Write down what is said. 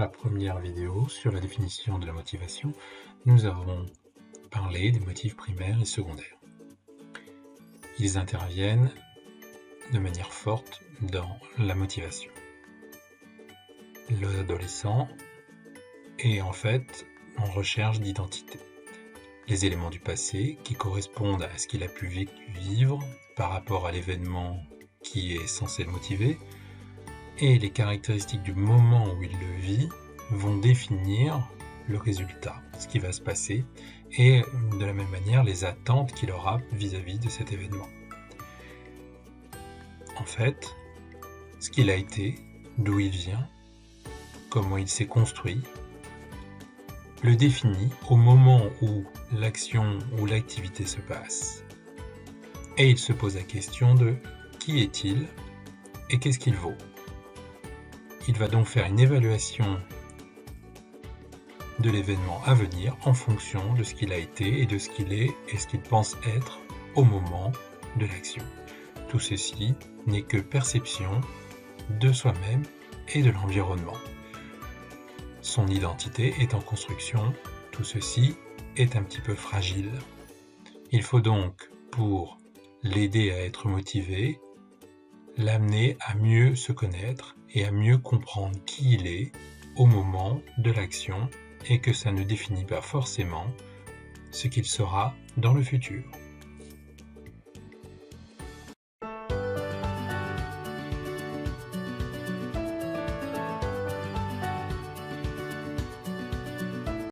la première vidéo sur la définition de la motivation, nous avons parlé des motifs primaires et secondaires. Ils interviennent de manière forte dans la motivation. L'adolescent est en fait en recherche d'identité. Les éléments du passé qui correspondent à ce qu'il a pu vivre par rapport à l'événement qui est censé le motiver et les caractéristiques du moment où il le vit vont définir le résultat, ce qui va se passer, et de la même manière les attentes qu'il aura vis-à-vis de cet événement. En fait, ce qu'il a été, d'où il vient, comment il s'est construit, le définit au moment où l'action ou l'activité se passe. Et il se pose la question de qui est-il et qu'est-ce qu'il vaut. Il va donc faire une évaluation de l'événement à venir en fonction de ce qu'il a été et de ce qu'il est et ce qu'il pense être au moment de l'action. Tout ceci n'est que perception de soi-même et de l'environnement. Son identité est en construction, tout ceci est un petit peu fragile. Il faut donc, pour l'aider à être motivé, l'amener à mieux se connaître et à mieux comprendre qui il est au moment de l'action et que ça ne définit pas forcément ce qu'il sera dans le futur.